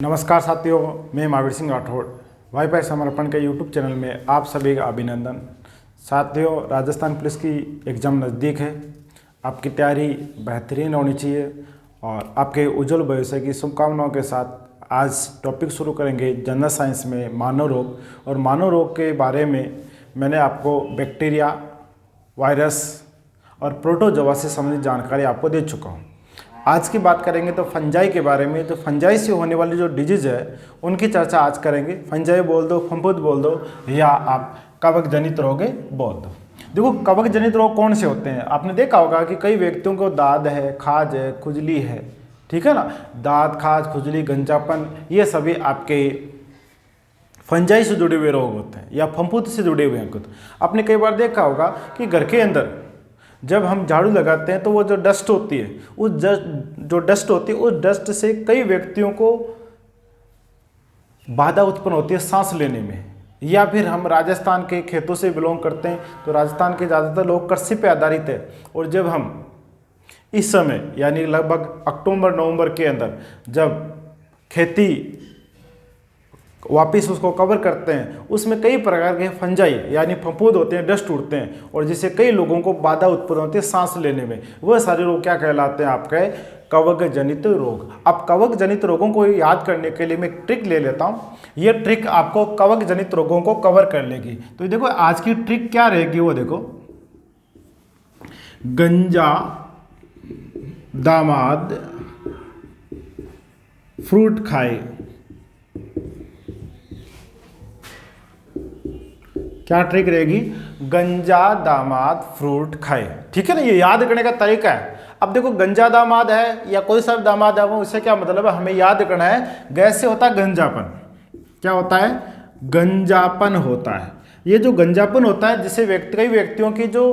नमस्कार साथियों, मैं महावीर सिंह राठौड़ वाईफाई समर्पण के यूट्यूब चैनल में आप सभी का अभिनंदन। साथियों, राजस्थान पुलिस की एग्ज़ाम नज़दीक है। आपकी तैयारी बेहतरीन होनी चाहिए और आपके उज्जवल भविष्य की शुभकामनाओं के साथ आज टॉपिक शुरू करेंगे जनरल साइंस में मानव रोग। और मानव रोग के बारे में मैंने आपको बैक्टीरिया, वायरस और प्रोटोजोआ से संबंधित जानकारी आपको दे चुका हूँ। आज की बात करेंगे तो फंजाई के बारे में। तो फंजाई से होने वाली जो डिजीज़ है उनकी चर्चा आज करेंगे। फंजाई बोल दो, फफूंद बोल दो, या आप कवक जनित रोग बोल दो। देखो, कवक जनित रोग कौन से होते हैं? आपने देखा होगा कि कई व्यक्तियों को दाद है, खाज है, खुजली है, ठीक है ना। दाद, खाज, खुजली, गंजापन, ये सभी आपके फंजाई से जुड़े हुए रोग होते हैं या फफूंद से जुड़े हुए हैं। आपने कई बार देखा होगा कि घर के अंदर जब हम झाड़ू लगाते हैं तो वो जो डस्ट होती है, उस डस्ट से कई व्यक्तियों को बाधा उत्पन्न होती है सांस लेने में। या फिर हम राजस्थान के खेतों से बिलोंग करते हैं तो राजस्थान के ज़्यादातर लोग कृषि पे आधारित है। और जब हम इस समय यानी लगभग अक्टूबर नवंबर के अंदर जब खेती वापिस उसको कवर करते हैं, उसमें कई प्रकार के फंजाई यानी फफूंद होते हैं, डस्ट उड़ते हैं और जिससे कई लोगों को बाधा उत्पन्न होती है सांस लेने में। वह सारे रोग क्या कहलाते हैं? आपके कवक जनित रोग। अब कवक जनित रोगों को याद करने के लिए मैं एक ट्रिक ले लेता हूँ। ये ट्रिक आपको कवक जनित रोगों को कवर कर लेगी। तो देखो, आज की ट्रिक क्या रहेगी वो देखो। गंजा दामाद फ्रूट खाए। क्या ट्रिक रहेगी? गंजा दामाद फ्रूट खाए, ठीक है ना। ये याद करने का तरीका है। अब देखो, गंजा दामाद है या कोई सा दामाद है, वो इससे क्या मतलब है हमें याद करना है। गैस से होता है गंजापन। क्या होता है? गंजापन होता है। ये जो गंजापन होता है, जिससे कई व्यक्तियों की जो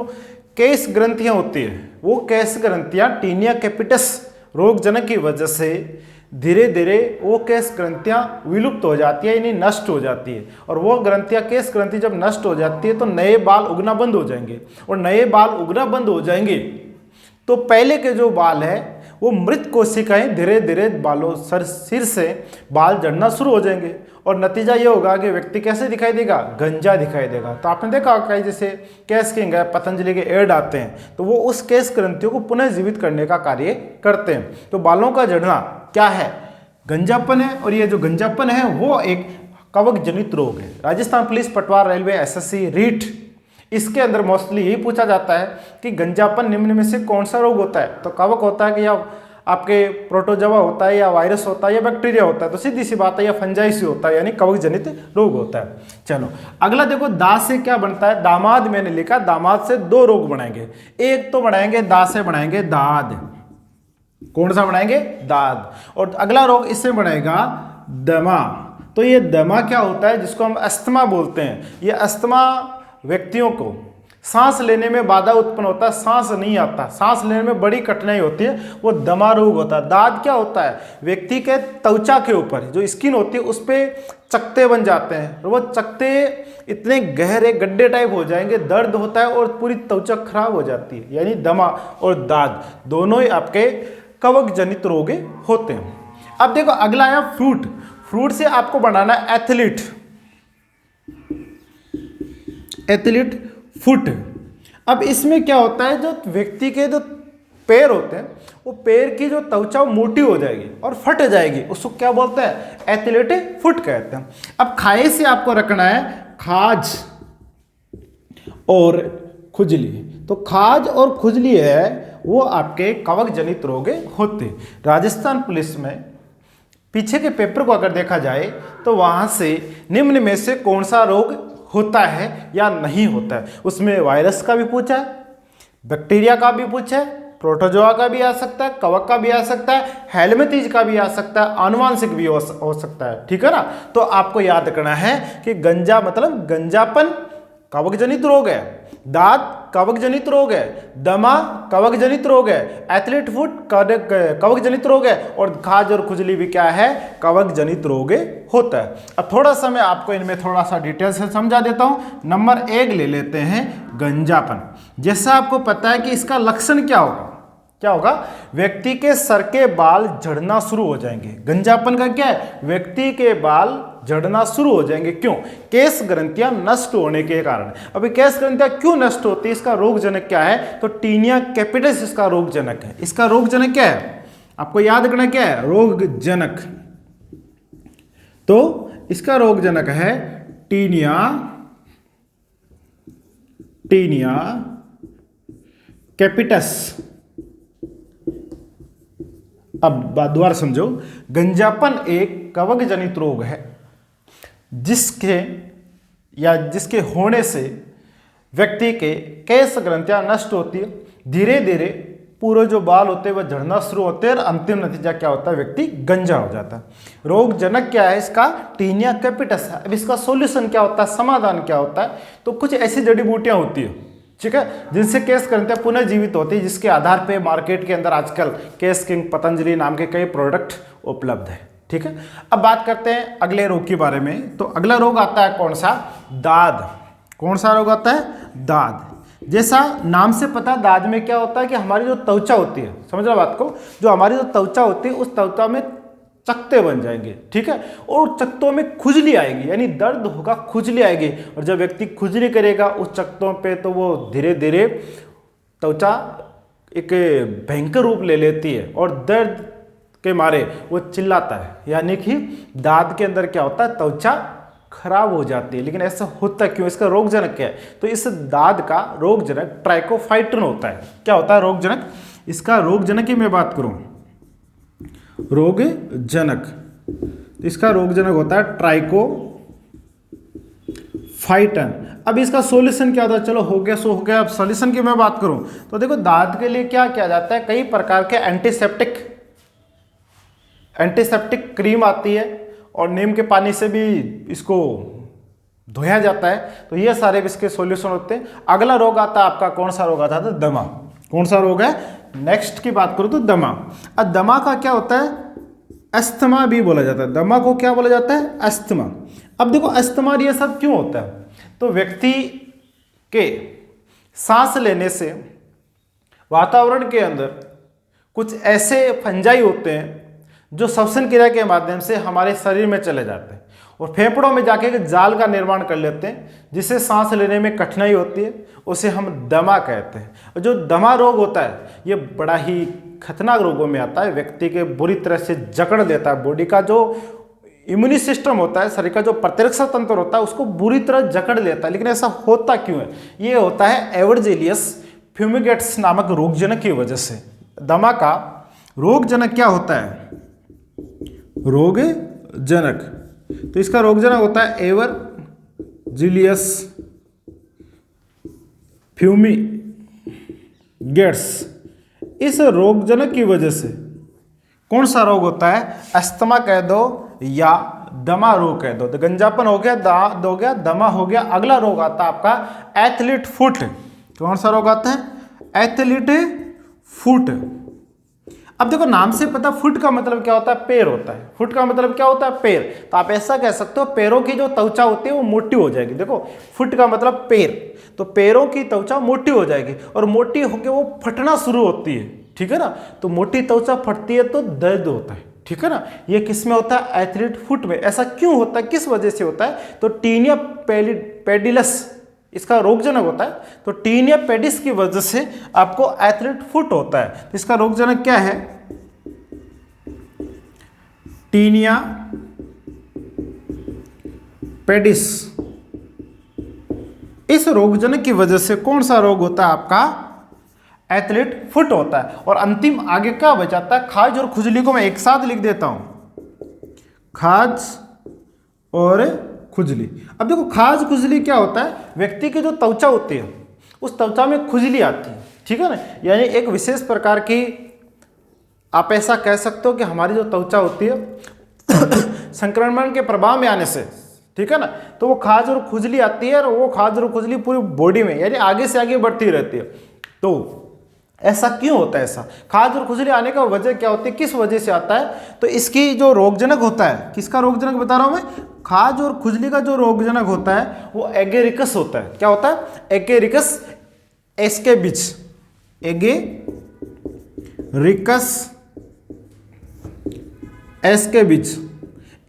केस ग्रंथियां होती है, वो केस ग्रंथियां टीनिया कैपिटस रोगजनक की वजह से धीरे धीरे वो केस ग्रंथियां विलुप्त हो जाती है, यानी नष्ट हो जाती है। और वो ग्रंथियां, केस ग्रंथि जब नष्ट हो जाती है तो नए बाल उगना बंद हो जाएंगे। और नए बाल उगना बंद हो जाएंगे तो पहले के जो बाल है वो मृत कोशिकाएं धीरे धीरे सिर से बाल झड़ना शुरू हो जाएंगे। और नतीजा ये होगा कि व्यक्ति कैसे दिखाई देगा? गंजा दिखाई देगा। तो आपने देखा होगा जैसे केस किंग है, पतंजलि के एड आते हैं तो वो उस केस ग्रंथियों को पुनः जीवित करने का कार्य करते हैं। तो बालों का झड़ना क्या है? गंजापन है। और ये जो गंजापन है वो एक कवक जनित रोग है। राजस्थान पुलिस, पटवार, रेलवे, एसएससी, रीट, इसके अंदर मोस्टली यही पूछा जाता है कि गंजापन निम्न में से कौन सा रोग होता है? तो कवक होता है कि या आपके प्रोटोजोआ होता है, या वायरस होता है, या बैक्टीरिया होता है? तो सीधी सी बात है, या फंजाई से होता है, यानी कवक जनित रोग होता है। चलो अगला देखो, दांत से क्या बनता है? दामाद मैंने लिखा, दामाद से दो रोग बनाएंगे। एक तो बनाएंगे दांत से बनाएंगे दाद। कौन सा बनाएंगे? दाद। और अगला रोग इससे बनेगा दमा। तो ये दमा क्या होता है? जिसको हम अस्थमा बोलते हैं। ये अस्थमा व्यक्तियों को सांस लेने में बाधा उत्पन्न होता है, सांस नहीं आता, सांस लेने में बड़ी कठिनाई होती है, वो दमा रोग होता है। दाद क्या होता है? व्यक्ति के त्वचा के ऊपर जो स्किन होती है उस पर चकते बन जाते हैं और वो चकते इतने गहरे गड्ढे टाइप हो जाएंगे, दर्द होता है और पूरी त्वचा खराब हो जाती है। यानी दमा और दाद दोनों ही आपके कवक जनित रोग होते हैं। अब देखो अगला है फ्रूट। फ्रूट से आपको बनाना एथलीट, एथलीट फुट। अब इसमें क्या होता है, जो व्यक्ति के जो पैर होते हैं वो पैर की जो त्वचा मोटी हो जाएगी और फट जाएगी, उसको क्या बोलते हैं? एथलीट फुट कहते हैं। अब खाए से आपको रखना है खाज और खुजली। तो खाज और खुजली है वो आपके कवक जनित रोग होते। राजस्थान पुलिस में पीछे के पेपर को अगर देखा जाए तो वहां से निम्न में से कौन सा रोग होता है या नहीं होता है, उसमें वायरस का भी पूछा है, बैक्टीरिया का भी पूछा है, प्रोटोजोआ का भी आ सकता है, कवक का भी आ सकता है, हेलमिंथेस का भी आ सकता है, आनुवांशिक भी हो सकता है, ठीक है ना। तो आपको याद करना है कि गंजा मतलब गंजापन कवक जनित रोग है, दांत कवक जनित रोग है, दमा कवक जनित रोग है, एथलीट फुट कवक जनित रोग है, और खाज और खुजली भी क्या है? कवक जनित रोग होता है। अब थोड़ा सा मैं आपको इनमें थोड़ा सा डिटेल से समझा देता हूं। नंबर 1 ले लेते हैं, गंजापन। जैसा आपको पता है कि इसका लक्षण क्या होगा? क्या होगा, व्यक्ति के सर के बाल झड़ना शुरू हो जाएंगे। गंजापन का क्या है, व्यक्ति के बाल झड़ना शुरू हो जाएंगे। क्यों, केश ग्रंथियां नष्ट होने के कारण। अभी केश ग्रंथियां क्यों नष्ट होती है, इसका रोगजनक क्या है, तो टीनिया कैपिटस इसका रोगजनक है। इसका रोगजनक क्या है, आपको याद करना क्या है, रोगजनक। तो इसका रोगजनक है टीनिया कैपिटस। अब दोबारा समझो, गंजापन एक कवक जनित रोग है जिसके होने से व्यक्ति के केश ग्रंथियां नष्ट होती है, धीरे धीरे पूरे जो बाल होते हैं वह झड़ना शुरू होते हैं और अंतिम नतीजा क्या होता है, व्यक्ति गंजा हो जाता है। रोगजनक क्या है इसका, टीनिया कैपिटस है। अब इसका सॉल्यूशन क्या होता है, समाधान क्या होता है, तो कुछ ऐसी जड़ी बूटियां होती है, ठीक है, जिनसे केश ग्रंथियां पुनः जीवित होती है, जिसके आधार पे मार्केट के अंदर आजकल केश किंग पतंजलि नाम के कई प्रोडक्ट उपलब्ध है। ठीक है, अब बात करते हैं अगले रोग के बारे में। तो अगला रोग आता है कौन सा, दाद। कौन सा रोग आता है, दाद। जैसा नाम से पता, दाद में क्या होता है कि हमारी जो त्वचा होती है, समझ रहे बात को, जो हमारी जो त्वचा होती है उस त्वचा में चकते बन जाएंगे, ठीक है, और चकतों में खुजली आएगी, यानी दर्द होगा, खुजली आएगी। और जब व्यक्ति खुजली करेगा उस चकतों पे तो वो धीरे धीरे त्वचा एक भयंकर रूप ले लेती है और दर्द के मारे वो चिल्लाता है, यानी कि दांत के अंदर क्या होता है, त्वचा खराब हो जाती है। लेकिन ऐसा होता क्यों, इसका रोगजनक क्या है, तो इस दाद का रोगजनक ट्राइकोफाइटन होता है। क्या होता है रोगजनक, इसका रोगजनक की मैं बात करूं, रोगजनक, इसका रोगजनक होता है ट्राइकोफाइटन। अब इसका सॉल्यूशन क्या होता है, चलो हो गया सो हो गया। अब सॉल्यूशन की मैं बात करूं तो देखो, दांत के लिए क्या किया जाता है, कई प्रकार के एंटीसेप्टिक क्रीम आती है और नीम के पानी से भी इसको धोया जाता है। तो ये सारे इसके सॉल्यूशन होते हैं। अगला रोग आता है आपका, कौन सा रोग आता है, दमा। कौन सा रोग है, नेक्स्ट की बात करूं तो दमा। अब दमा का क्या होता है, अस्थमा भी बोला जाता है। दमा को क्या बोला जाता है, अस्थमा। अब देखो अस्थमा ये सब क्यों होता है, तो व्यक्ति के सांस लेने से वातावरण के अंदर कुछ ऐसे फंजाई होते हैं जो श्वसन क्रिया के माध्यम से हमारे शरीर में चले जाते हैं और फेफड़ों में जाके एक जाल का निर्माण कर लेते हैं, जिससे सांस लेने में कठिनाई होती है। उसे हम दमा कहते हैं। और जो दमा रोग होता है ये बड़ा ही खतरनाक रोगों में आता है, व्यक्ति के बुरी तरह से जकड़ देता है। बॉडी का जो इम्यूनी सिस्टम होता है, शरीर का जो प्रतिरक्षा तंत्र होता है, उसको बुरी तरह जकड़ लेता है। लेकिन ऐसा होता क्यों है, ये होता है एवर्जेलियस फ्यूमिगेट्स नामक रोगजनक की वजह से। दमा का रोगजनक क्या होता है, रोगजनक, तो इसका रोगजनक होता है एवर्जेलियस फ्यूमिगेट्स। इस रोगजनक की वजह से कौन सा रोग होता है, अस्थमा कह दो या दमा रोग कह दो। तो गंजापन हो गया, दाद हो गया, दमा हो गया। अगला रोग आता है आपका एथलीट फुट। कौन सा रोग आता है, एथलीट फुट। अब देखो नाम से पता, फुट का मतलब क्या होता है, पैर होता है। फुट का मतलब क्या होता है, पैर। तो आप ऐसा कह सकते हो पैरों की जो त्वचा होती है वो मोटी हो जाएगी। देखो फुट का मतलब पैर, तो पैरों की त्वचा मोटी हो जाएगी और मोटी होकर वो फटना शुरू होती है, ठीक है ना। तो मोटी त्वचा फटती है तो दर्द होता है, ठीक है ना। ये किस में होता है, एथलीट फुट में। ऐसा क्यों होता है, किस वजह से होता है, तो टीनिया पेडिलस इसका रोगजनक होता है। तो टीनिया पेडिस की वजह से आपको एथलीट फुट होता है। तो इसका रोगजनक क्या है, टीनिया पेडिस। इस रोगजनक की वजह से कौन सा रोग होता है आपका, एथलीट फुट होता है। और अंतिम आगे क्या बचाता है, खाज और खुजली को मैं एक साथ लिख देता हूं, खाज और खुजली। अब देखो खाज खुजली क्या होता है, व्यक्ति की जो त्वचा होती है उस त्वचा में खुजली आती है, ठीक है ना। यानी एक विशेष प्रकार की, आप ऐसा कह सकते हो कि हमारी जो त्वचा होती है संक्रमण के प्रभाव में आने से, ठीक है ना, तो वो खाज और खुजली आती है और वो खाज और खुजली पूरी बॉडी में यानी आगे से आगे बढ़ती रहती है। तो ऐसा क्यों होता है, ऐसा खाज और खुजली आने का वजह क्या होती है, किस वजह से आता है, तो इसकी जो रोगजनक होता है, किसका रोगजनक बता रहा हूं मैं, खाज और खुजली का जो रोगजनक होता है वो एगेरिकस होता है। क्या होता है, एगेरिकस एस्केबिच, रिकस एस के बीच,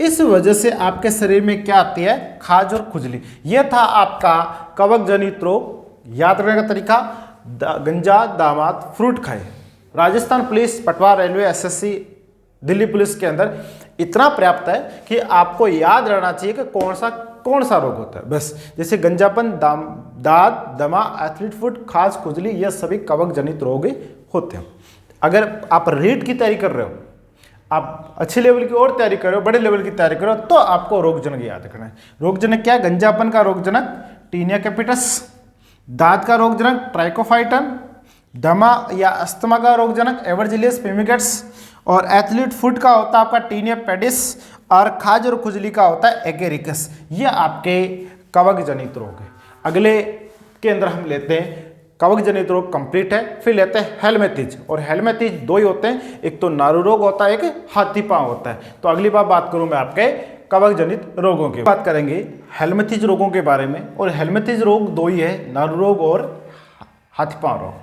इस वजह से आपके शरीर में क्या आती है, खाज और खुजली। यह था आपका कवक जनित रोग। याद रखने का तरीका, गंजा दामाद फ्रूट खाए। Rajasthan police, Patwa railway, SSC, Delhi police के अंदर इतना पर्याप्त है कि आपको याद रहना चाहिए कि कौन सा रोग होता है बस। जैसे गंजापन, दाद, दमा, एथलीट फुट, खाज, खुजली, ये सभी कवक जनित रोग होते हैं। अगर आप रीट की तैयारी कर रहे हो, आप अच्छे लेवल की और तैयारी कर रहे हो, बड़े लेवल की तैयारी कर रहे हो, तो आपको रोगजनक याद रखना है। रोगजनक क्या है? गंजापन का रोगजनक टीनिया कैपिटस, दांत का रोगजनक ट्राइकोफाइटन, दमा या अस्थमा का रोगजनक एवर्जिलियस पिमिगेट्स, और एथलीट फुट का होता है आपका टीनिया पेडिस, और खाज और खुजली का होता है एगेरिकस। ये आपके कवक जनित रोग है। अगले के अंदर हम लेते हैं कवक जनित रोग कंप्लीट है, फिर लेते हैं हेलमेथिज। और हेलमेथिज दो ही होते हैं, एक तो नारू रोग होता है, एक हाथी पांव होता है। तो अगली बार बात करूं मैं आपके कवक जनित रोगों की बात करेंगे, हेलमेथिज रोगों के बारे में। और हेलमेथिज रोग दो ही है, नारू रोग और हाथी पांव रोग।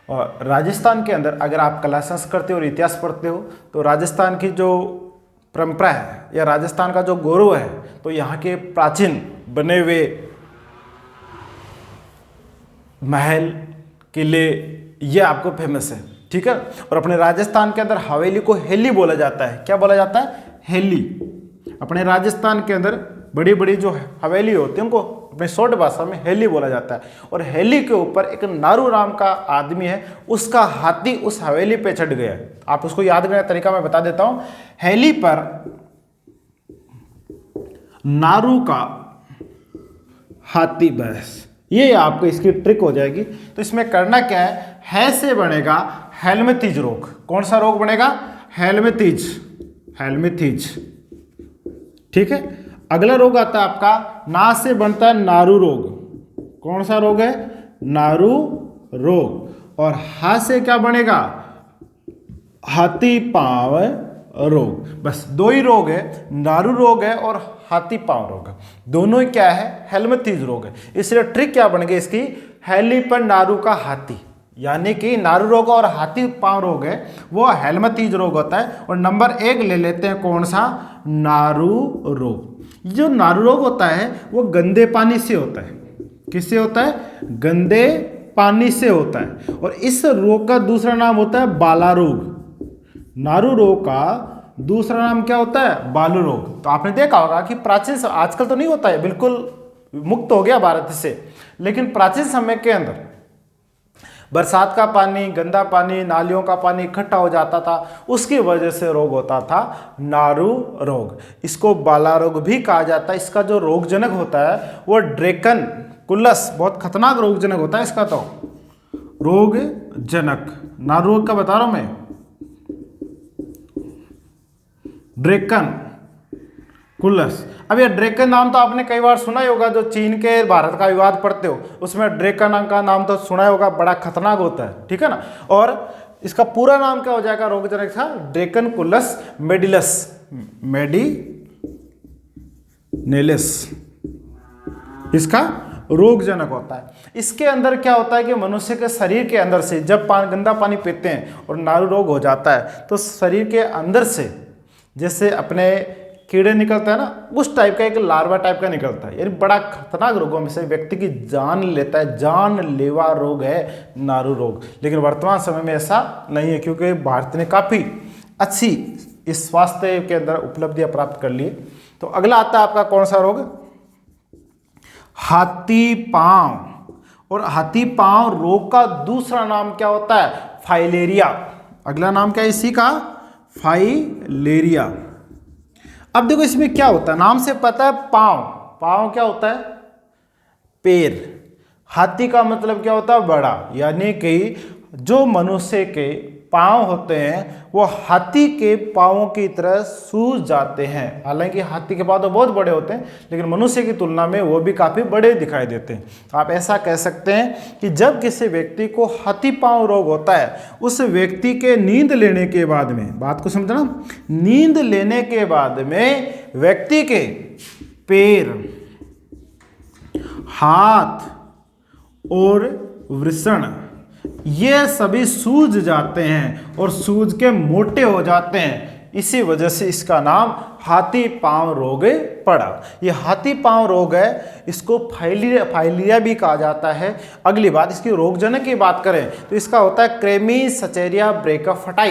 और राजस्थान के अंदर अगर आप कला संस्कृति और इतिहास पढ़ते हो तो राजस्थान की जो परंपरा है या राजस्थान का जो गौरव है, तो यहाँ के प्राचीन बने हुए महल, किले, ये आपको फेमस है, ठीक है। और अपने राजस्थान के अंदर हवेली को हेली बोला जाता है। क्या बोला जाता है? हेली। अपने राजस्थान के अंदर बड़ी बड़ी जो हवेली होती है उनको अपने शॉर्ट भाषा में हेली बोला जाता है। और हेली के ऊपर एक नारू नाम का आदमी है, उसका हाथी उस हवेली पे चढ़ गया। आप उसको याद करने का तरीका मैं बता देता हूं। हेली पर नारू का हाथी, बस ये आपको इसकी ट्रिक हो जाएगी। तो इसमें करना क्या है से बनेगा हेलमेथिज रोग। कौन सा रोग बनेगा? हेलमेथिज, हेलमेथिज, ठीक है। अगला रोग आता है आपका, ना से बनता है नारू रोग। कौन सा रोग है? नारू रोग। और हा से क्या बनेगा? हाथी पांव रोग। बस दो ही रोग है, नारू रोग है और हाथी पांव रोग है। दोनों ही क्या है? हेलमेथिज रोग है। इसलिए ट्रिक क्या बन गई इसकी? हेली पर नारू का हाथी, यानी कि नारू रोग और हाथी पांव रोग है वो हेलमेथिज रोग होता है। और नंबर 1 ले लेते हैं, कौन सा? नारू रोग। जो नारू रोग होता है वो गंदे पानी से होता है। किससे होता है? गंदे पानी से होता है। और इस रोग का दूसरा नाम होता है बाला रोग। नारू रोग का दूसरा नाम क्या होता है? बालू रोग। तो आपने देखा होगा कि प्राचीन, आजकल तो नहीं होता है, बिल्कुल मुक्त हो गया भारत से, लेकिन प्राचीन समय के अंदर बरसात का पानी, गंदा पानी, नालियों का पानी इकट्ठा हो जाता था, उसकी वजह से रोग होता था नारू रोग। इसको बाला रोग भी कहा जाता है। इसका जो रोगजनक होता है वो ड्रेकन कुलस, बहुत खतरनाक रोगजनक होता है इसका। तो रोगजनक नारू रोग का बता रहा हूं मैं, ड्रेकन कुलस। अब ये ड्रेकन नाम तो आपने कई बार सुना ही होगा, जो चीन के भारत का विवाद पढ़ते हो उसमें ड्रेकन का नाम तो सुना ही होगा, बड़ा खतरनाक होता है, ठीक है ना। और इसका पूरा नाम क्या हो जाएगा रोगजनक था? ड्रेकन कुलस मेडिलस, मेडिनेलिस इसका रोगजनक होता है। इसके अंदर क्या होता है कि मनुष्य के शरीर के अंदर से जब गंदा पानी पीते हैं और नारू रोग हो जाता है, तो शरीर के अंदर से जैसे अपने कीड़े निकलता है ना, उस टाइप का एक लार्वा टाइप का निकलता है। यानी बड़ा खतरनाक रोगों में से व्यक्ति की जान लेता है, जानलेवा रोग है नारू रोग। लेकिन वर्तमान समय में ऐसा नहीं है, क्योंकि भारत ने काफ़ी अच्छी इस स्वास्थ्य के अंदर उपलब्धियां प्राप्त कर ली। तो अगला आता है आपका कौन सा रोग? हाथी पांव। और हाथी पांव रोग का दूसरा नाम क्या होता है? फाइलेरिया। अगला नाम क्या है इसी का? फाइलेरिया। अब देखो इसमें क्या होता है, नाम से पता है पांव। पांव क्या होता है? पैर। हाथी का मतलब क्या होता है? बड़ा। यानी कि जो मनुष्य के पांव होते हैं वो हाथी के पांवों की तरह सूज जाते हैं। हालांकि हाथी के पांव तो बहुत बड़े होते हैं, लेकिन मनुष्य की तुलना में वो भी काफ़ी बड़े दिखाई देते हैं। आप ऐसा कह सकते हैं कि जब किसी व्यक्ति को हाथी पांव रोग होता है, उस व्यक्ति के नींद लेने के बाद में, बात को समझना, नींद लेने के बाद में व्यक्ति के पैर, हाथ और वृषण, ये सभी सूज जाते हैं और सूज के मोटे हो जाते हैं। इसी वजह से इसका नाम हाथी पांव रोग पड़ा। ये हाथी पांव रोग है, इसको फाइलिया भी कहा जाता है। अगली बात, इसकी रोगजनक की बात करें तो इसका होता है क्रेमीसचेरिया ब्रैकियोफाइटा।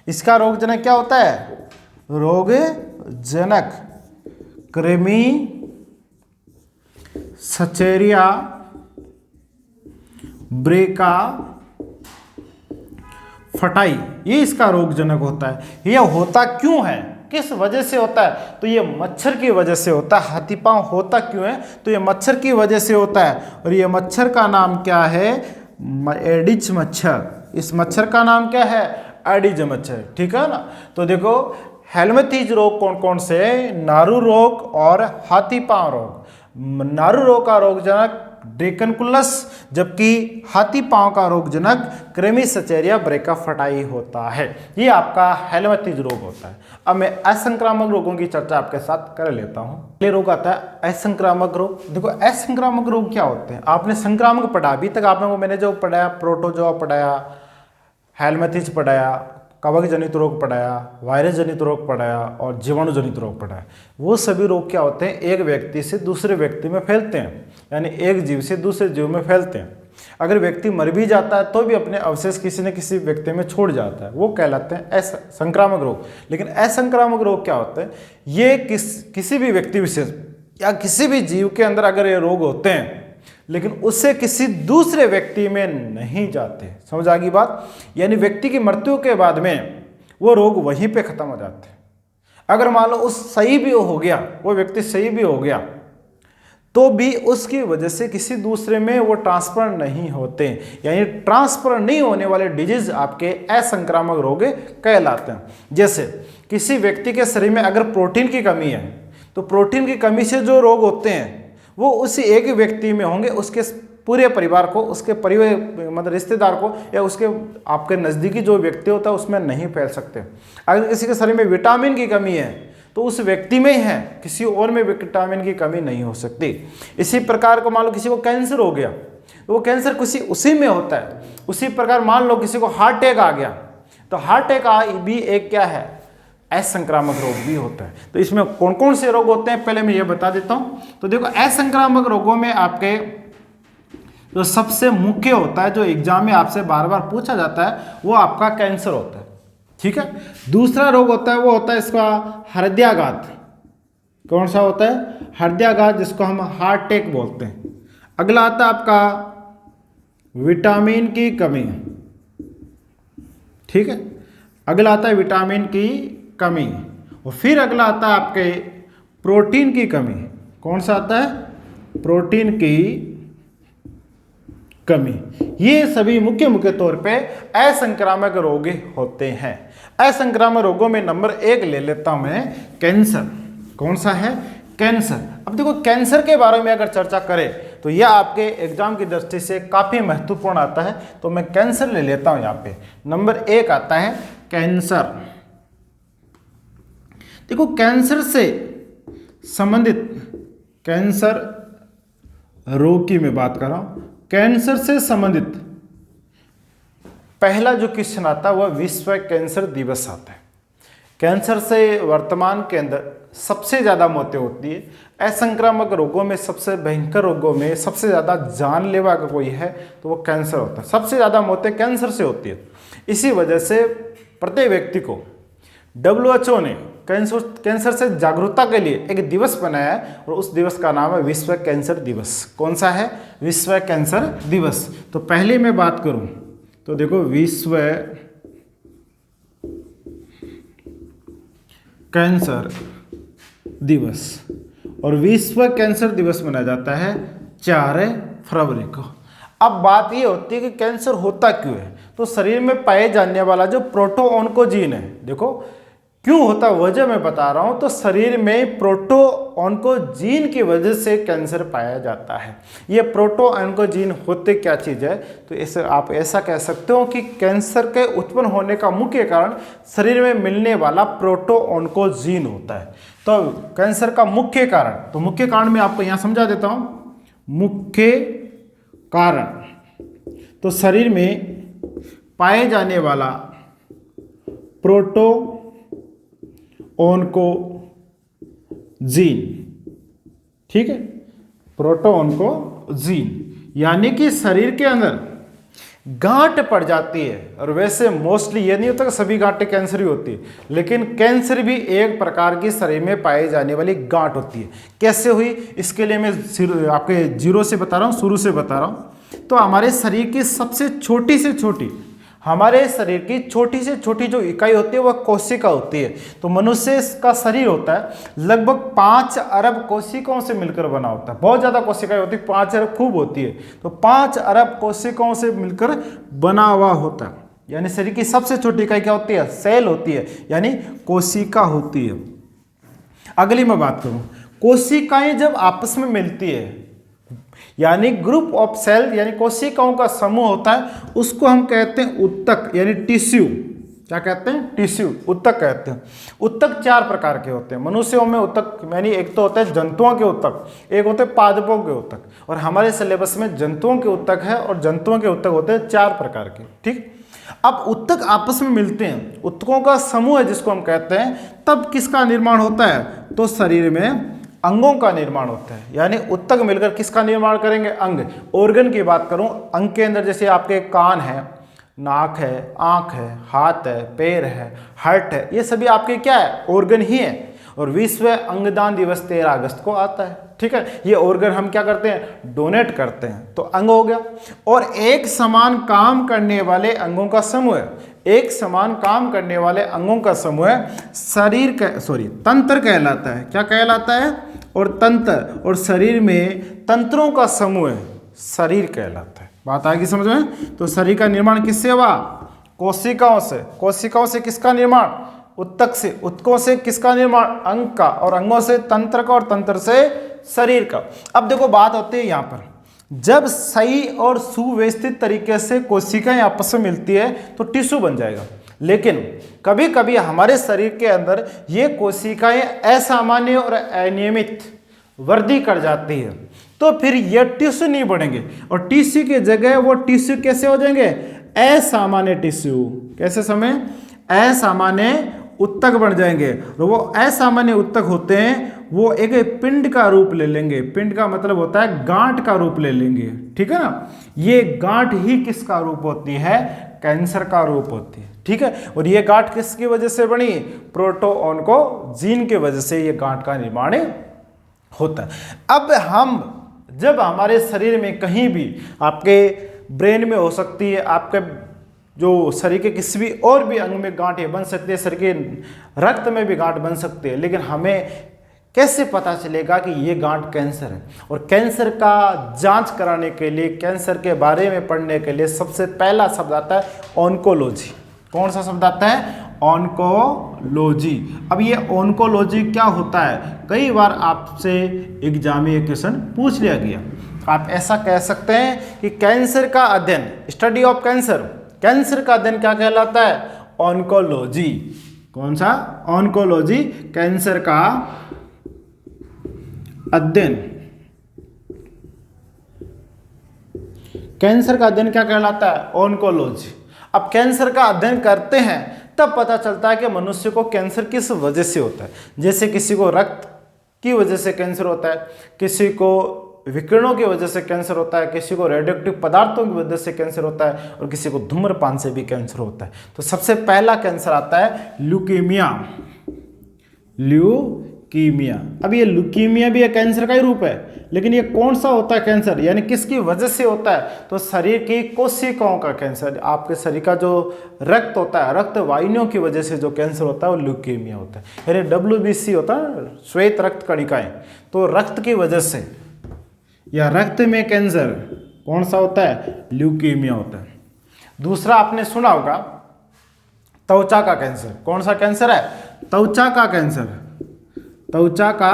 इसका रोगजनक क्या होता है? रोगजनक क्रेमीसचेरिया ब्रैकियोफाइटा, ये इसका रोगजनक होता है। यह होता क्यों है, किस वजह से होता है? तो ये मच्छर की वजह से होता है। हाथी पांव होता क्यों है? तो ये मच्छर की वजह से होता है। और ये मच्छर का नाम क्या है? एडिज मच्छर। इस मच्छर का नाम क्या है? एडिज मच्छर, ठीक है ना। तो देखो हेलमिंथेस रोग कौन कौन से है? नारू रोग और हाथी पांव रोग। नारू रोग का रोगजनक ड्रेकनकुलस, जबकि हाथी पांव का रोगजनक क्रेमीसचेरिया ब्रैकियोफाइटा होता है। ये आपका हेलमिंथेस रोग होता है। अब मैं असंक्रामक रोगों की चर्चा आपके साथ कर लेता हूँ। पहले रोग आता है असंक्रामक रोग। देखो असंक्रामक रोग क्या होते हैं? आपने संक्रामक पढ़ा, अभी तक आपने मैंने जो पढ़ाया, प्रोटोजोआ पढ़ाया, हेलमिंथेस पढ़ाया, कवक जनित रोग पढ़ाया, वायरस जनित रोग पढ़ाया और जीवाणु जनित रोग पढ़ाया। वो सभी रोग क्या होते हैं? एक व्यक्ति से दूसरे व्यक्ति में फैलते हैं, यानी एक जीव से दूसरे जीव में फैलते हैं। अगर व्यक्ति मर भी जाता है तो भी अपने अवशेष किसी न किसी व्यक्ति में छोड़ जाता है, वो कहलाते हैं संक्रामक रोग। लेकिन असंक्रामक रोग क्या होते हैं? ये किसी भी व्यक्ति विशेष या किसी भी जीव के अंदर अगर ये रोग होते हैं लेकिन उससे किसी दूसरे व्यक्ति में नहीं जाते। समझ आ गई बात? यानी व्यक्ति की मृत्यु के बाद में वो रोग वहीं पे खत्म हो जाते हैं। अगर मान लो उस सही भी हो गया, वो व्यक्ति सही भी हो गया, तो भी उसकी वजह से किसी दूसरे में वो ट्रांसफर नहीं होते। यानी ट्रांसफर नहीं होने वाले डिजीज आपके असंक्रामक रोग कहलाते हैं। जैसे किसी व्यक्ति के शरीर में अगर प्रोटीन की कमी है तो प्रोटीन की कमी से जो रोग होते हैं वो उसी एक व्यक्ति में होंगे, उसके पूरे परिवार को, उसके परिवार मतलब रिश्तेदार को या उसके आपके नज़दीकी जो व्यक्ति होता है उसमें नहीं फैल सकते। अगर किसी के शरीर में विटामिन की कमी है तो उस व्यक्ति में ही है, किसी और में विटामिन की कमी नहीं हो सकती। इसी प्रकार को मान लो किसी को कैंसर हो गया तो वो कैंसर किसी उसी में होता है। उसी प्रकार मान लो किसी को हार्ट अटैक आ गया तो हार्ट अटैक भी एक क्या है? असंक्रामक रोग भी होता है। तो इसमें कौन कौन से रोग होते हैं पहले मैं ये बता देता हूँ। तो देखो असंक्रामक रोगों में आपके जो सबसे मुख्य होता है, जो एग्जाम में आपसे बार बार पूछा जाता है, वो आपका कैंसर होता है, ठीक है। दूसरा रोग होता है वो होता है इसका हृदयाघात। कौन सा होता है? हृदयाघात, जिसको हम हार्ट अटैक बोलते हैं। अगला आता है आपका विटामिन की कमी, ठीक है। अगला आता है विटामिन की कमी और फिर अगला आता है आपके प्रोटीन की कमी। कौन सा आता है? प्रोटीन की कमी। ये सभी मुख्य तौर पे असंक्रामक रोग होते हैं। असंक्रामक रोगों में नंबर 1 ले लेता हूं मैं, कैंसर। कौन सा है? कैंसर। अब देखो कैंसर के बारे में अगर चर्चा करें तो यह आपके एग्जाम की दृष्टि से काफी महत्वपूर्ण आता है। तो मैं कैंसर ले लेता हूं। यहाँ पे नंबर 1 आता है कैंसर। देखो कैंसर से संबंधित, कैंसर रोग की मैं बात कर रहा हूं, कैंसर से संबंधित पहला जो क्वेश्चन आता है वह विश्व कैंसर दिवस आता है। कैंसर से वर्तमान के अंदर सबसे ज़्यादा मौतें होती है। असंक्रामक रोगों में सबसे भयंकर रोगों में सबसे ज़्यादा जानलेवा अगर कोई है तो वो कैंसर होता है। सबसे ज़्यादा मौतें कैंसर से होती है। इसी वजह से प्रत्येक व्यक्ति को WHO ने कैंसर से जागरूकता के लिए एक दिवस बनाया है और उस दिवस का नाम है विश्व कैंसर दिवस। कौन सा है? विश्व कैंसर दिवस। तो पहले मैं बात करूं तो देखो विश्व कैंसर दिवस, और विश्व कैंसर दिवस मनाया जाता है 4 फरवरी को। अब बात ये होती है कि कैंसर होता क्यों है? तो शरीर में पाए जाने वाला जो प्रोटोऑन्कोजीन है, देखो क्यों होता है वजह मैं बता रहा हूं। तो शरीर में प्रोटोऑन्कोजीन की वजह से कैंसर पाया जाता है। ये प्रोटोऑन्कोजीन होते क्या चीज़ है? तो इसे आप ऐसा कह सकते हो कि कैंसर के उत्पन्न होने का मुख्य कारण शरीर में मिलने वाला प्रोटोऑन्कोजीन होता है। तो कैंसर का मुख्य कारण, तो मुख्य कारण मैं आपको यहाँ समझा देता हूँ। मुख्य कारण, तो शरीर में पाए जाने वाला प्रोटो ओन्कोजीन, ठीक है, प्रोटो ओन्कोजीन, यानी कि शरीर के अंदर गांठ पड़ जाती है। और वैसे मोस्टली ये नहीं होता कि सभी गांठें कैंसर ही होती है, लेकिन कैंसर भी एक प्रकार की शरीर में पाई जाने वाली गांठ होती है। कैसे हुई, इसके लिए मैं आपके जीरो से बता रहा हूँ, शुरू से बता रहा हूँ। तो हमारे शरीर की सबसे छोटी से छोटी, हमारे शरीर की छोटी से छोटी जो इकाई होती है वह कोशिका होती है। तो मनुष्य का शरीर होता है लगभग 5 अरब कोशिकाओं से मिलकर बना होता है। बहुत ज़्यादा कोशिकाएं होती है, 5 अरब खूब होती है। तो 5 अरब कोशिकाओं से मिलकर बना हुआ होता है। यानी शरीर की सबसे छोटी इकाई क्या होती है, सेल होती है, यानी कोशिका होती है। अगली मैं बात करूँ, कोशिकाएं जब आपस में मिलती है, यानी ग्रुप ऑफ सेल, यानी कोशिकाओं का समूह होता है, उसको हम कहते हैं उत्तक, यानी टिश्यू। क्या कहते हैं, टिश्यू, उत्तक कहते हैं। उत्तक 4 प्रकार के होते हैं मनुष्यों में। उत्तक यानी एक तो होता है जंतुओं के उत्तक, एक होते हैं पादपों के उत्तक, और हमारे सिलेबस में जंतुओं के उत्तक है और जंतुओं के उत्तक होते हैं 4 प्रकार के, ठीक। अब उत्तक आपस में मिलते हैं, उत्तकों का समूह है जिसको हम कहते हैं, तब किसका निर्माण होता है, तो शरीर में अंगों का निर्माण होता है। यानी उत्तक मिलकर किसका निर्माण करेंगे, अंग। ऑर्गन की बात करूं, अंग के अंदर जैसे आपके कान है, नाक है, आंख है, हाथ है, पैर है, हार्ट है, ये सभी आपके क्या है, ऑर्गन ही है। और विश्व अंगदान दिवस 13 अगस्त को आता है, ठीक है। ये ऑर्गन हम क्या करते हैं, डोनेट करते हैं, तो अंग हो गया। और एक समान काम करने वाले अंगों का समूह है, एक समान काम करने वाले अंगों का समूह शरीर का तंत्र कहलाता है। क्या कहलाता है, और तंत्र, और शरीर में तंत्रों का समूह शरीर कहलाता है। बात आएगी समझ में। तो शरीर का निर्माण किससे हुआ, कोशिकाओं से। कोशिकाओं से किसका निर्माण, उत्तक से। उत्तकों से किसका निर्माण, अंग का। और अंगों से तंत्र का, और तंत्र से शरीर का। अब देखो बात होती है यहाँ पर, जब सही और सुव्यवस्थित तरीके से कोशिकाएं आपस में मिलती है तो टिश्यू बन जाएगा। लेकिन कभी कभी हमारे शरीर के अंदर ये कोशिकाएं असामान्य और अनियमित वृद्धि कर जाती है, तो फिर ये टिश्यू नहीं बनेंगे, और टिश्यू की जगह वो टिश्यू कैसे हो जाएंगे, असामान्य टिश्यू। कैसे समय, असामान्य उत्तक बन जाएंगे। और वो असामान्य उत्तक होते हैं, वो एक पिंड का रूप ले लेंगे। पिंड का मतलब होता है गांठ का रूप ले लेंगे, ठीक है ना। ये गांठ ही किसका रूप होती है, कैंसर का रूप होती है, ठीक है। और ये गांठ किसकी वजह से बनी, प्रोटो ओन्कोजीन की वजह से ये गांठ का निर्माण होता है। अब हम जब हमारे शरीर में कहीं भी, आपके ब्रेन में हो सकती है, आपके जो शरीर के किसी भी और भी अंग में गांठें बन सकती है, शरीर के रक्त में भी गांठ बन सकती है, लेकिन हमें कैसे पता चलेगा कि ये गांठ कैंसर है। और कैंसर का जांच कराने के लिए, कैंसर के बारे में पढ़ने के लिए सबसे पहला शब्द आता है ऑन्कोलॉजी। कौन सा शब्द आता है, ऑन्कोलॉजी। अब ये ऑन्कोलॉजी क्या होता है, कई बार आपसे एग्जामिनेशन पूछ लिया गया। आप ऐसा कह सकते हैं कि कैंसर का अध्ययन, स्टडी ऑफ कैंसर, कैंसर का अध्ययन क्या कहलाता है, ऑन्कोलॉजी। कौन सा, ऑन्कोलॉजी, कैंसर का अध्ययन। कैंसर का अध्ययन क्या कहलाता है, ऑन्कोलॉजी। अब कैंसर का अध्ययन करते हैं तब पता चलता है कि मनुष्य को कैंसर किस वजह से होता है। जैसे किसी को रक्त की वजह से कैंसर होता है, किसी को विकिरणों की वजह से कैंसर होता है, किसी को रेडियोएक्टिव पदार्थों की वजह से कैंसर होता है, और किसी को धूम्रपान से भी कैंसर होता है। तो सबसे पहला कैंसर आता है ल्यूकीमिया। ल्यूकीमिया। अब ये ल्यूकीमिया भी एक कैंसर का ही रूप है, लेकिन ये कौन सा होता है कैंसर, यानी किसकी वजह से होता है, तो शरीर की कोशिकाओं का कैंसर। आपके शरीर का जो रक्त होता है, रक्त वाहिनियों की वजह से जो कैंसर होता है वो ल्यूकीमिया होता है। यानी WBC होता है, श्वेत रक्त कणिकाएं। तो रक्त की वजह से या रक्त में कैंसर कौन सा होता है, ल्यूकीमिया होता है। दूसरा आपने सुना होगा त्वचा का कैंसर। कौन सा कैंसर है, त्वचा का कैंसर। त्वचा का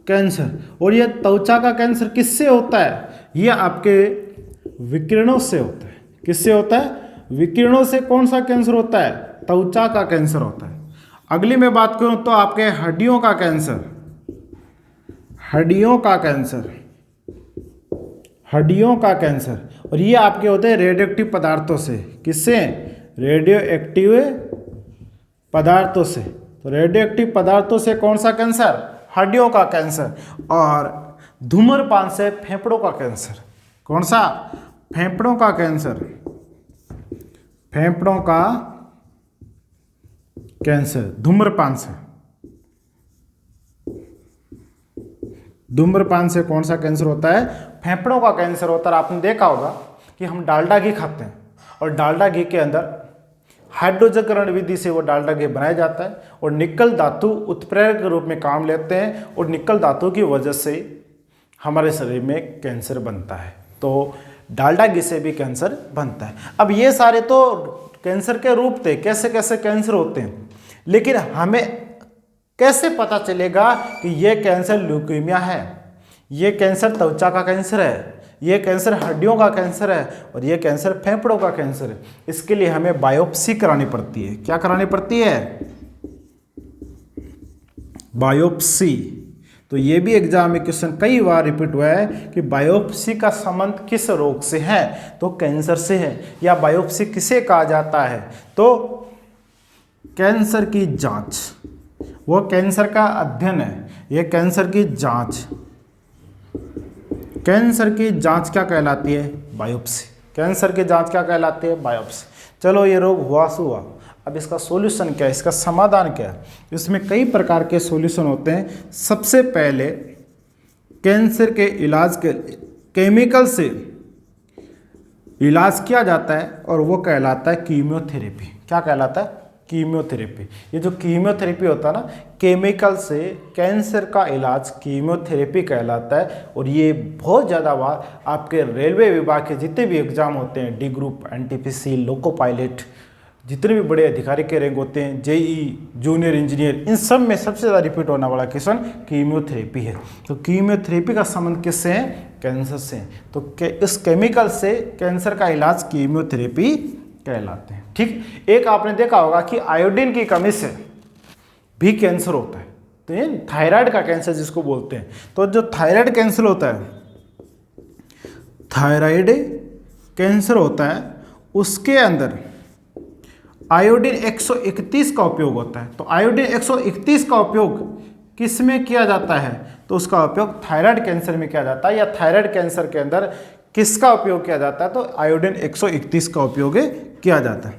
कैंसर। और यह त्वचा का कैंसर किससे होता है, यह आपके विकिरणों से होता है। किससे होता है, विकिरणों से। कौन सा कैंसर होता है, त्वचा का कैंसर होता है। अगली मैं बात करूं तो आपके हड्डियों का कैंसर। हड्डियों का कैंसर। हड्डियों का कैंसर, और ये आपके होते हैं रेडियोएक्टिव पदार्थों से। किससे? रेडियो एक्टिव पदार्थों से। तो रेडियो एक्टिव पदार्थों से कौन सा कैंसर? हड्डियों का कैंसर। और धूम्रपान से फेफड़ों का कैंसर। कौन सा? फेफड़ों का कैंसर। फेफड़ों का कैंसर धूम्रपान से। धूम्रपान से कौन सा कैंसर होता है? फेफड़ों का कैंसर होता है। आपने देखा होगा कि हम डालडा घी खाते हैं और डालडा घी के अंदर हाइड्रोजनीकरण विधि से वो डालडा घी बनाया जाता है और निकल धातु उत्प्रेरक के रूप में काम लेते हैं और निकल धातु की वजह से हमारे शरीर में कैंसर बनता है। तो डालडा घी से भी कैंसर बनता है। अब ये सारे तो कैंसर के रूप थे, कैसे कैसे कैंसर होते हैं, लेकिन हमें कैसे पता चलेगा कि ये कैंसर ल्यूकीमिया है, ये कैंसर त्वचा का कैंसर है, ये कैंसर हड्डियों का कैंसर है और ये कैंसर फेफड़ों का कैंसर है? इसके लिए हमें बायोप्सी करानी पड़ती है। क्या करानी पड़ती है? बायोप्सी। तो ये भी एग्जाम में क्वेश्चन कई बार रिपीट हुआ है कि बायोप्सी का संबंध किस रोग से है? तो कैंसर से है। या बायोप्सी किसे कहा जाता है? तो कैंसर की जांच, वो कैंसर का अध्ययन है, ये कैंसर की जांच। कैंसर की जांच क्या कहलाती है? बायोप्सी। कैंसर की जांच क्या कहलाती है? बायोप्सी। चलो ये रोग हुआ सो हुआ, अब इसका सॉल्यूशन क्या है, इसका समाधान क्या है? इसमें कई प्रकार के सॉल्यूशन होते हैं। सबसे पहले कैंसर के इलाज के केमिकल से इलाज किया जाता है और वो कहलाता है कीमोथेरेपी। क्या कहलाता है? कीमोथेरेपी। ये जो कीमोथेरेपी होता है ना, केमिकल से कैंसर का इलाज कीमोथेरेपी कहलाता है। और ये बहुत ज़्यादा बार आपके रेलवे विभाग के जितने भी एग्जाम होते हैं, D group, NTPC, loco pilot, जितने भी बड़े अधिकारी के रैंक होते हैं, जेई, जूनियर इंजीनियर, इन सब में सबसे ज़्यादा रिपीट होने वाला क्वेश्चन कीमोथेरेपी है। तो कीमोथेरेपी का संबंध किससे है? कैंसर से। तो इस केमिकल से कैंसर का इलाज कीमोथेरेपी कहलाते हैं। ठीक। एक आपने देखा होगा कि आयोडीन की कमी से भी कैंसर होता है। तो ये थायराइड का कैंसर जिसको बोलते हैं। तो जो थायराइड कैंसर होता है, थायराइड कैंसर होता है, उसके अंदर आयोडीन 131 का उपयोग होता है। तो आयोडीन 131 का उपयोग किस में किया जाता है? तो उसका उपयोग थायराइड कैंसर में किया जाता है। या थायराइड कैंसर के अंदर किसका उपयोग किया जाता है? तो आयोडीन 131 का उपयोग किया जाता है।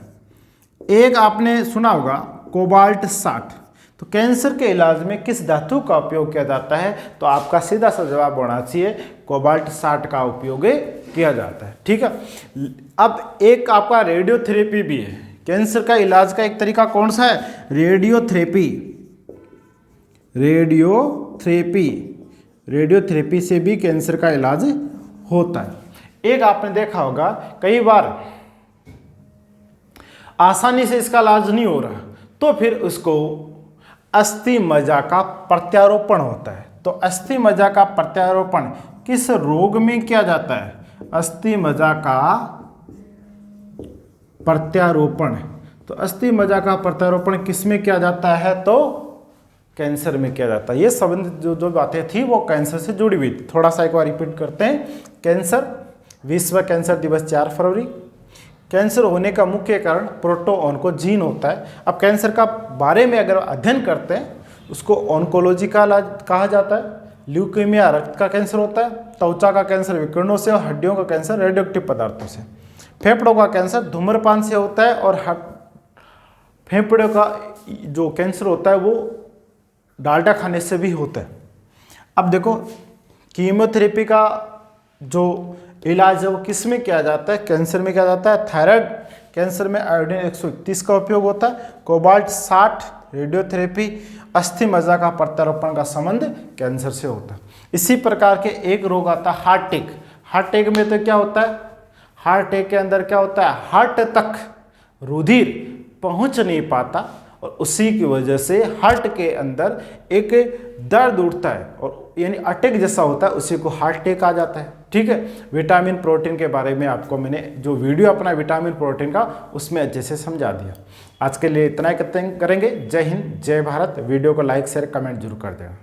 एक आपने सुना होगा कोबाल्ट 60। तो कैंसर के इलाज में किस धातु का उपयोग किया जाता है? तो आपका सीधा सा जवाब होना चाहिए कोबाल्ट 60 का उपयोग किया जाता है। ठीक है। अब एक आपका रेडियोथेरेपी भी है। कैंसर का इलाज का एक तरीका कौन सा है? रेडियोथेरेपी। रेडियोथेरेपी। रेडियोथेरेपी से भी कैंसर का इलाज होता है। एक आपने देखा होगा कई बार आसानी से इसका इलाज नहीं हो रहा, तो फिर उसको अस्थि मज्जा का प्रत्यारोपण होता है। तो अस्थि मज्जा का प्रत्यारोपण किस रोग में किया जाता है? अस्थि मज्जा का प्रत्यारोपण। तो अस्थि मज्जा का प्रत्यारोपण किस में किया जाता है? तो कैंसर में किया जाता है। ये संबंध जो बातें थी वो कैंसर से जुड़ी हुई थी। थोड़ा सा एक बार रिपीट करते हैं। कैंसर, विश्व कैंसर दिवस 4 फरवरी। कैंसर होने का मुख्य कारण प्रोटो-ऑन्को जीन होता है। अब कैंसर का बारे में अगर अध्ययन करते हैं, उसको ऑन्कोलॉजी का इलाज कहा जाता है। ल्यूकीमिया रक्त का कैंसर होता है। त्वचा का कैंसर विकिरणों से और हड्डियों का कैंसर रेडियोएक्टिव पदार्थों से। फेफड़ों का कैंसर धूम्रपान से होता है और फेफड़ों का जो कैंसर होता है वो डाल्डा खाने से भी होता है। अब देखो कीमोथेरेपी का जो इलाज है वो किस में किया जाता है? कैंसर में किया जाता है। थायराइड कैंसर में आयोडीन 131 का उपयोग होता है। Cobalt 60 radiotherapy. अस्थि मज्जा का प्रत्यारोपण का संबंध कैंसर से होता है। इसी प्रकार के एक रोग आता है हार्ट अटैक। हार्ट अटैक में तो क्या होता है? हार्ट अटैक के अंदर क्या होता है? हार्ट तक रुधिर पहुंच नहीं पाता और उसी की वजह से हार्ट के अंदर एक दर्द उठता है और यानी अटैक जैसा होता है, उसी को हार्ट अटैक आ जाता है। ठीक है। विटामिन प्रोटीन के बारे में आपको मैंने जो वीडियो अपना विटामिन प्रोटीन का उसमें अच्छे से समझा दिया। आज के लिए इतना ही करेंगे। जय हिंद, जय भारत। वीडियो को लाइक शेयर कमेंट जरूर कर देना।